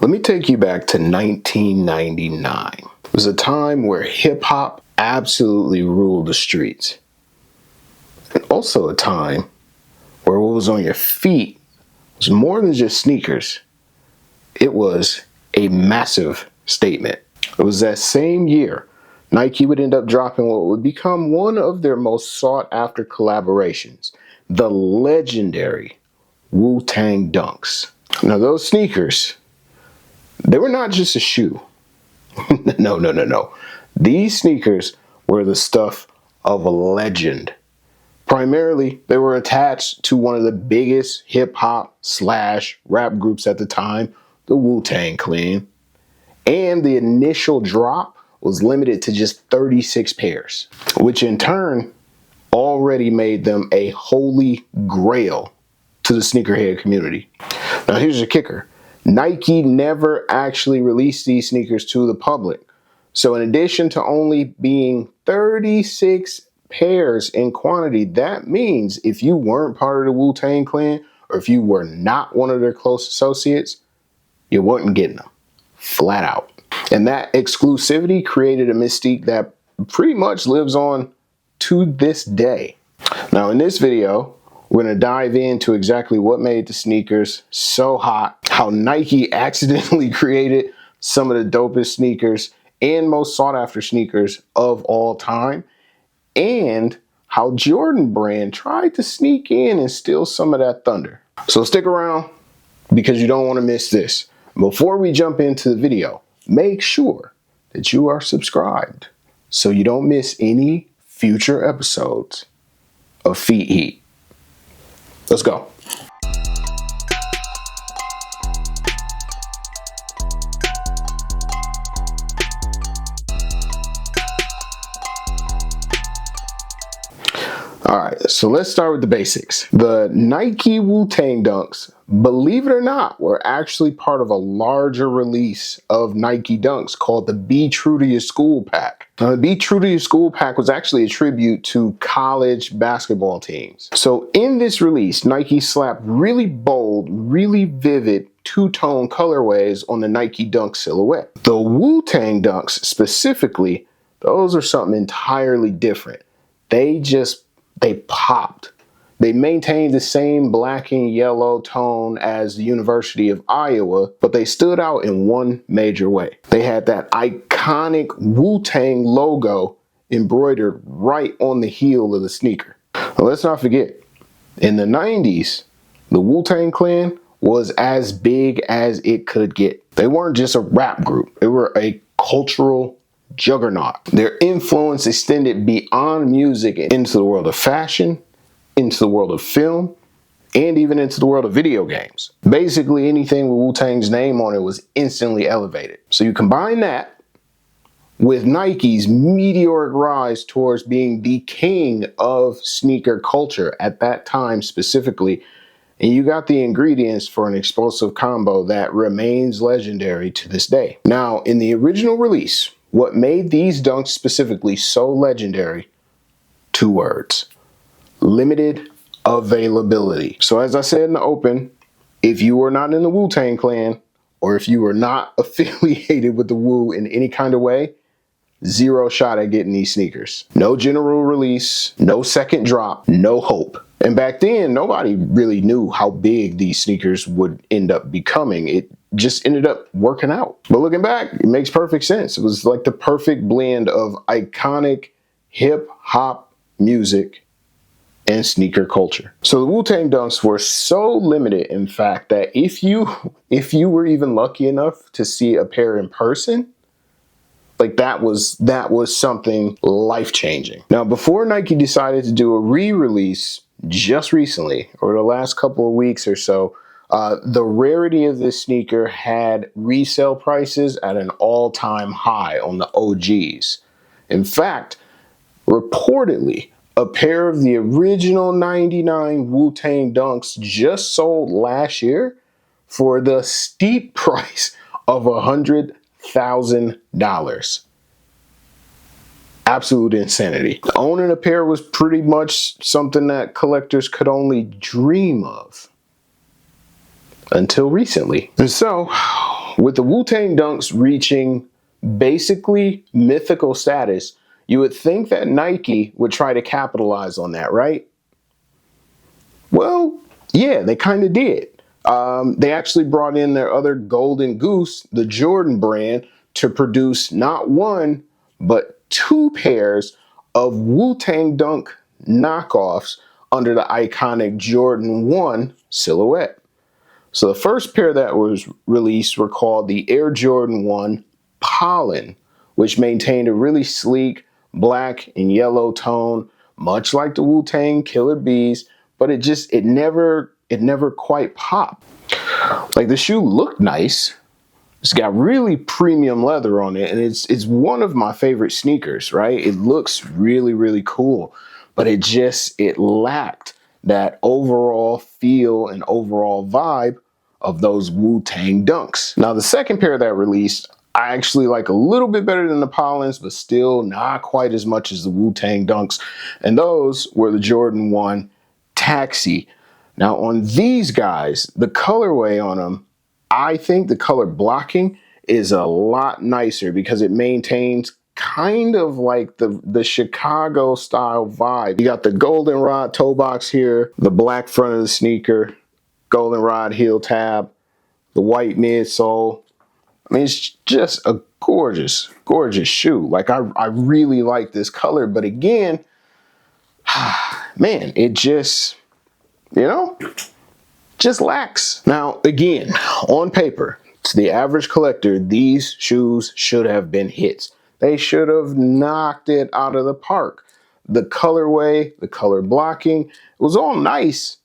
Let me take you back to 1999. It was a time where hip hop absolutely ruled the streets. And also a time where what was on your feet was more than just sneakers. It was a massive statement. It was that same year Nike would end up dropping what would become one of their most sought after collaborations, the legendary Wu Tang Dunks. Now those sneakers, they were not just a shoe. No. These sneakers were the stuff of a legend. Primarily, they were attached to one of the biggest hip-hop/rap groups at the time, the Wu Tang Clan. And the initial drop was limited to just 36 pairs, which in turn already made them a holy grail to the sneakerhead community. Now here's the kicker. Nike never actually released these sneakers to the public. So in addition to only being 36 pairs in quantity, that means if you weren't part of the Wu Tang Clan or if you were not one of their close associates, you weren't getting them, flat out. And that exclusivity created a mystique that pretty much lives on to this day. Now in this video, we're going to dive into exactly what made the sneakers so hot, how Nike accidentally created some of the dopest sneakers and most sought after sneakers of all time, and how Jordan brand tried to sneak in and steal some of that thunder. So stick around because you don't want to miss this. Before we jump into the video, make sure that you are subscribed so you don't miss any future episodes of Feet Heat. Let's go. All right, so let's start with the basics. The Nike Wu Tang Dunks, believe it or not, were actually part of a larger release of Nike Dunks called the Be True to Your School pack. Now, the Be True to Your School pack was actually a tribute to college basketball teams. So in this release, Nike slapped really bold, really vivid two-tone colorways on the Nike Dunk silhouette. The Wu Tang Dunks specifically, those are something entirely different. They popped. They maintained the same black and yellow tone as the University of Iowa, but they stood out in one major way. They had that iconic Wu-Tang logo embroidered right on the heel of the sneaker. Now, let's not forget, in the 90s, the Wu-Tang Clan was as big as it could get. They weren't just a rap group. They were a cultural juggernaut. Their influence extended beyond music into the world of fashion, into the world of film, and even into the world of video games. Basically anything with Wu-Tang's name on it was instantly elevated. So you combine that with Nike's meteoric rise towards being the king of sneaker culture at that time specifically, and you got the ingredients for an explosive combo that remains legendary to this day. Now, in the original release, what made these dunks specifically so legendary? 2 words: limited availability. So as I said in the open, if you were not in the Wu-Tang Clan, or if you were not affiliated with the Wu in any kind of way, 0 shot at getting these sneakers. No general release, no second drop, no hope. And back then, nobody really knew how big these sneakers would end up becoming. It just ended up working out. But looking back, it makes perfect sense. It was like the perfect blend of iconic hip hop music and sneaker culture. So the Wu-Tang Dunks were so limited, in fact, that if you were even lucky enough to see a pair in person, like that was something life-changing. Now, before Nike decided to do a re-release just recently, or the last couple of weeks or so, the rarity of this sneaker had resale prices at an all-time high on the OGs. In fact, reportedly, a pair of the original 99 Wu-Tang Dunks just sold last year for the steep price of $100,000. Absolute insanity. Owning a pair was pretty much something that collectors could only dream of until recently. And so, with the Wu Tang Dunks reaching basically mythical status, you would think that Nike would try to capitalize on that, right? Well, yeah, they kind of did. They actually brought in their other golden goose, the Jordan brand, to produce not one, but two pairs of Wu-Tang Dunk knockoffs under the iconic Jordan 1 silhouette. So the first pair that was released were called the Air Jordan 1 Pollen, which maintained a really sleek black and yellow tone, much like the Wu-Tang Killer Bees, but it never quite popped. Like, the shoe looked nice. It's got really premium leather on it, and it's one of my favorite sneakers, right? It looks really, really cool, but it lacked that overall feel and overall vibe of those Wu-Tang Dunks. Now, the second pair that released, I actually like a little bit better than the Pollens, but still not quite as much as the Wu-Tang Dunks. And those were the Jordan 1 Taxi. Now, on these guys, the colorway on them, I think the color blocking is a lot nicer because it maintains kind of like the Chicago style vibe. You got the goldenrod toe box here, the black front of the sneaker, goldenrod heel tab, the white midsole. I mean, it's just a gorgeous, gorgeous shoe. Like, I really like this color, but again, man, it just, just lacks. Now, again, on paper, to the average collector, these shoes should have been hits. They should have knocked it out of the park. The colorway, the color blocking, it was all nice,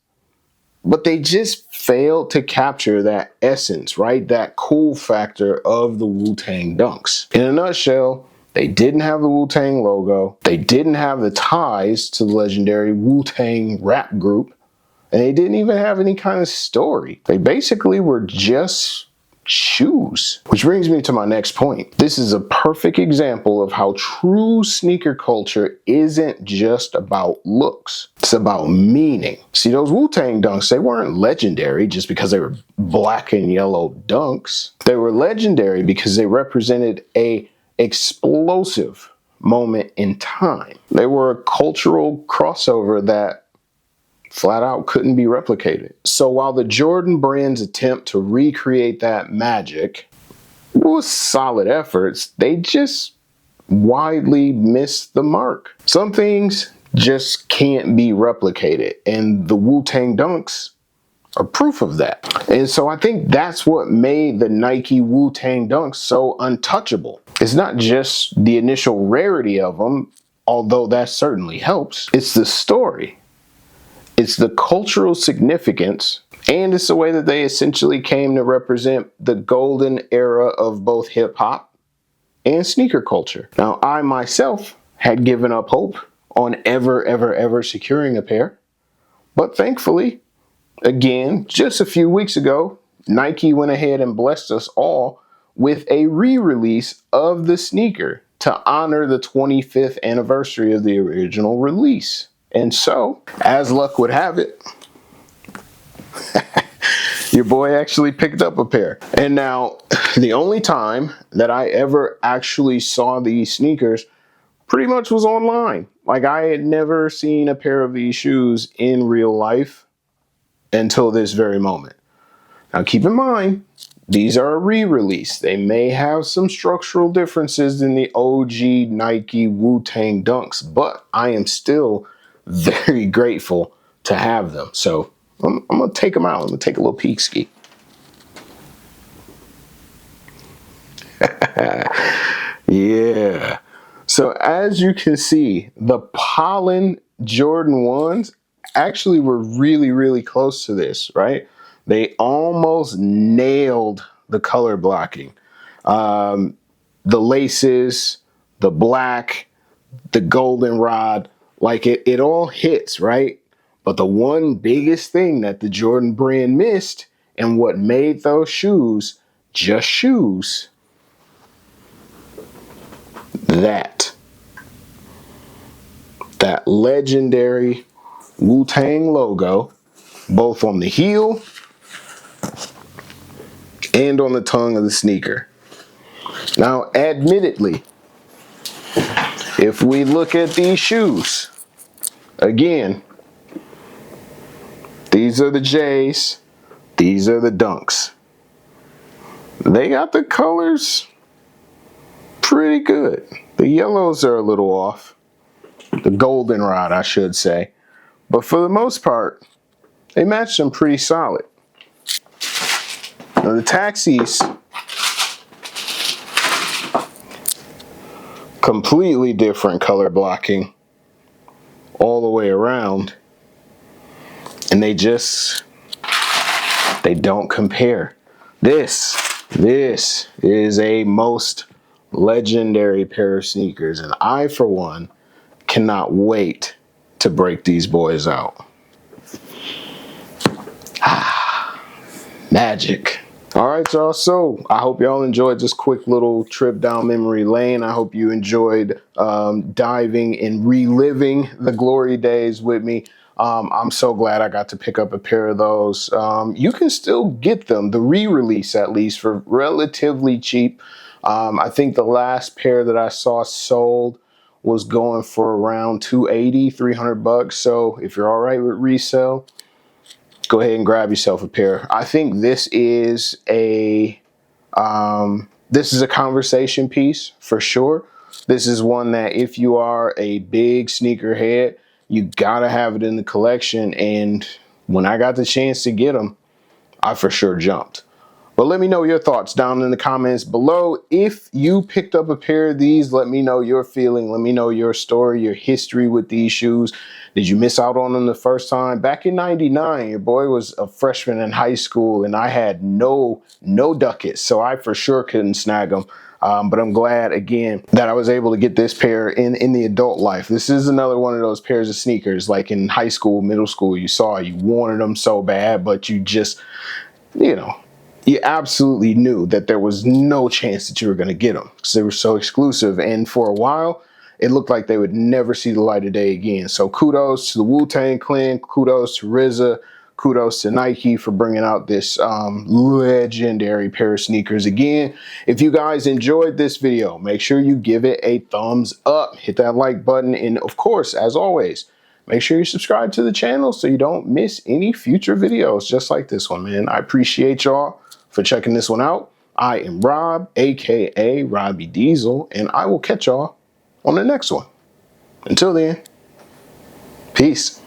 but they just failed to capture that essence, right? That cool factor of the Wu-Tang Dunks. In a nutshell, they didn't have the Wu-Tang logo. They didn't have the ties to the legendary Wu-Tang rap group. And they didn't even have any kind of story. They basically were just shoes. Which brings me to my next point. This is a perfect example of how true sneaker culture isn't just about looks. It's about meaning. See, those Wu-Tang Dunks, they weren't legendary just because they were black and yellow dunks. They were legendary because they represented a explosive moment in time. They were a cultural crossover that flat out couldn't be replicated. So while the Jordan brand's attempt to recreate that magic was solid efforts, they just widely missed the mark. Some things just can't be replicated, and the Wu-Tang Dunks are proof of that. And so I think that's what made the Nike Wu Tang Dunks so untouchable. It's not just the initial rarity of them, although that certainly helps. It's the story. It's the cultural significance, and it's the way that they essentially came to represent the golden era of both hip hop and sneaker culture. Now, I myself had given up hope on ever securing a pair, but thankfully, again, just a few weeks ago, Nike went ahead and blessed us all with a re-release of the sneaker to honor the 25th anniversary of the original release. And so, as luck would have it, your boy actually picked up a pair. And now, the only time that I ever actually saw these sneakers pretty much was online. Like, I had never seen a pair of these shoes in real life until this very moment. Now, keep in mind, these are a re-release. They may have some structural differences than the OG Nike Wu Tang Dunks, but I am still very grateful to have them. So I'm gonna take them out. I'm gonna take a little peek ski. Yeah. So as you can see, the Pollen Jordan 1s actually were really, really close to this, right? They almost nailed the color blocking. The laces, the black, the goldenrod, like it all hits, right? But the one biggest thing that the Jordan brand missed and what made those shoes just shoes, that legendary Wu-Tang logo, both on the heel and on the tongue of the sneaker. Now, admittedly, if we look at these shoes, again, these are the J's, these are the Dunks. They got the colors pretty good. The yellows are a little off. The goldenrod, I should say. But for the most part, they match them pretty solid. Now the taxis, completely different color blocking all the way around. And they don't compare. This is a most legendary pair of sneakers, and I, for one, cannot wait to break these boys out. Magic. All right, y'all. So I hope y'all enjoyed this quick little trip down memory lane. I hope you enjoyed diving and reliving the glory days with me. I'm so glad I got to pick up a pair of those. You can still get them, the re-release at least, for relatively cheap. I think the last pair that I saw sold was going for around $280, $300. So if you're all right with resale, go ahead and grab yourself a pair. I think this is a conversation piece for sure. This is one that if you are a big sneakerhead, you gotta have it in the collection. And when I got the chance to get them, I for sure jumped. But let me know your thoughts down in the comments below. If you picked up a pair of these, let me know your feeling. Let me know your story, your history with these shoes. Did you miss out on them the first time? Back in '99, your boy was a freshman in high school and I had no ducats, so I for sure couldn't snag them. But I'm glad, again, that I was able to get this pair in the adult life. This is another one of those pairs of sneakers, like in high school, middle school, you wanted them so bad, but you just, you absolutely knew that there was no chance that you were going to get them because they were so exclusive. And for a while, it looked like they would never see the light of day again. So kudos to the Wu Tang Clan, kudos to RZA, kudos to Nike for bringing out this legendary pair of sneakers again. If you guys enjoyed this video, make sure you give it a thumbs up, hit that like button, and of course, as always, make sure you subscribe to the channel so you don't miss any future videos just like this one, man. I appreciate y'all for checking this one out. I am Rob, aka Robbie Deezle, and I will catch y'all on the next one. Until then, peace.